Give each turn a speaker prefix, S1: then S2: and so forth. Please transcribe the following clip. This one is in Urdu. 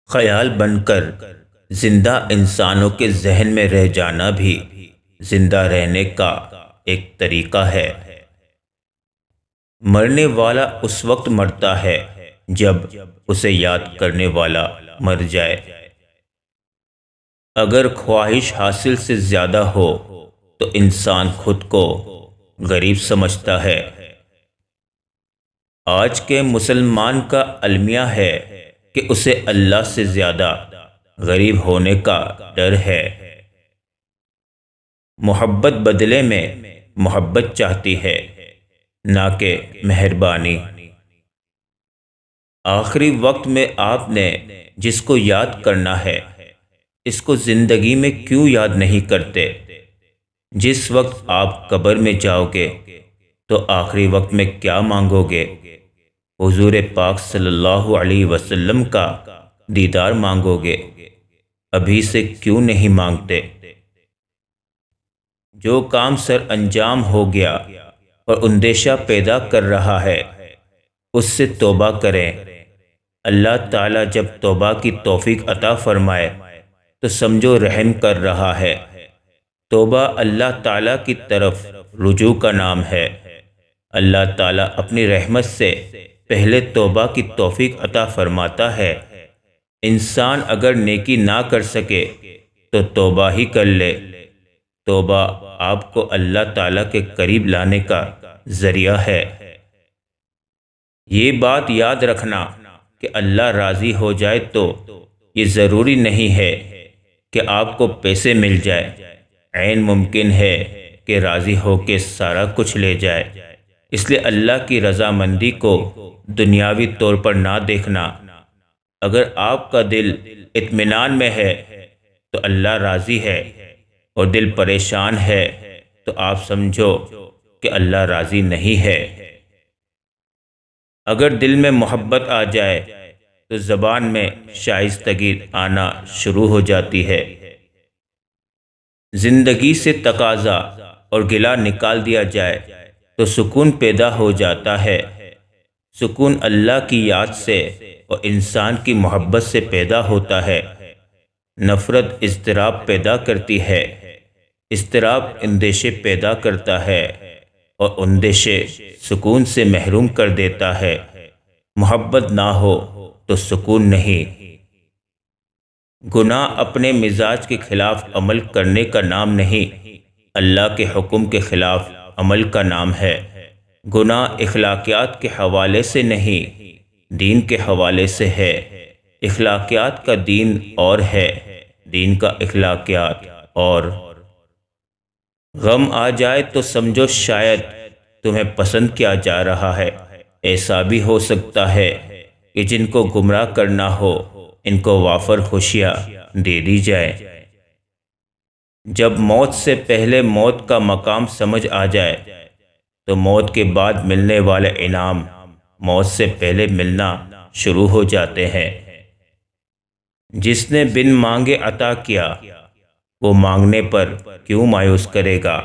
S1: خیال بن کر زندہ انسانوں کے ذہن میں رہ جانا بھی زندہ رہنے کا ایک طریقہ ہے۔ مرنے والا اس وقت مرتا ہے جب اسے یاد کرنے والا مر جائے۔ اگر خواہش حاصل سے زیادہ ہو تو انسان خود کو غریب سمجھتا ہے۔ آج کے مسلمان کا المیہ ہے کہ اسے اللہ سے زیادہ غریب ہونے کا ڈر ہے۔ محبت بدلے میں محبت چاہتی ہے، نہ کہ مہربانی۔ آخری وقت میں آپ نے جس کو یاد کرنا ہے، اس کو زندگی میں کیوں یاد نہیں کرتے؟ جس وقت آپ قبر میں جاؤ گے تو آخری وقت میں کیا مانگو گے؟ حضور پاک صلی اللہ علیہ وسلم کا دیدار مانگو گے۔ ابھی سے کیوں نہیں مانگتے؟ جو کام سر انجام ہو گیا اور اندیشہ پیدا کر رہا ہے، اس سے توبہ کریں۔ اللہ تعالیٰ جب توبہ کی توفیق عطا فرمائے تو سمجھو رحم کر رہا ہے۔ توبہ اللہ تعالیٰ کی طرف رجوع کا نام ہے۔ اللہ تعالیٰ اپنی رحمت سے پہلے توبہ کی توفیق عطا فرماتا ہے۔ انسان اگر نیکی نہ کر سکے تو توبہ ہی کر لے۔ توبہ آپ کو اللہ تعالیٰ کے قریب لانے کا ذریعہ ہے۔ یہ بات یاد رکھنا کہ اللہ راضی ہو جائے تو یہ ضروری نہیں ہے کہ آپ کو پیسے مل جائے۔ عین ممکن ہے کہ راضی ہو کے سارا کچھ لے جائے۔ اس لیے اللہ کی رضامندی کو دنیاوی طور پر نہ دیکھنا۔ اگر آپ کا دل اطمینان میں ہے تو اللہ راضی ہے، اور دل پریشان ہے تو آپ سمجھو کہ اللہ راضی نہیں ہے۔ اگر دل میں محبت آ جائے تو زبان میں شائستگی آنا شروع ہو جاتی ہے۔ زندگی سے تقاضا اور گلہ نکال دیا جائے تو سکون پیدا ہو جاتا ہے۔ سکون اللہ کی یاد سے اور انسان کی محبت سے پیدا ہوتا ہے۔ نفرت اضطراب پیدا کرتی ہے، اضطراب اندیشے پیدا کرتا ہے، اور اندیشے سکون سے محروم کر دیتا ہے۔ محبت نہ ہو تو سکون نہیں۔ گناہ اپنے مزاج کے خلاف عمل کرنے کا نام نہیں، اللہ کے حکم کے خلاف عمل کا نام ہے۔ گناہ اخلاقیات کے حوالے سے نہیں، دین کے حوالے سے ہے۔ اخلاقیات کا دین اور ہے، دین کا اخلاقیات اور۔ غم آ جائے تو سمجھو شاید تمہیں پسند کیا جا رہا ہے۔ ایسا بھی ہو سکتا ہے کہ جن کو گمراہ کرنا ہو ان کو وافر خوشیاں دے دی جائے۔ جب موت سے پہلے موت کا مقام سمجھ آ جائے تو موت کے بعد ملنے والے انعام موت سے پہلے ملنا شروع ہو جاتے ہیں۔ جس نے بن مانگے عطا کیا، وہ مانگنے پر کیوں مایوس کرے گا؟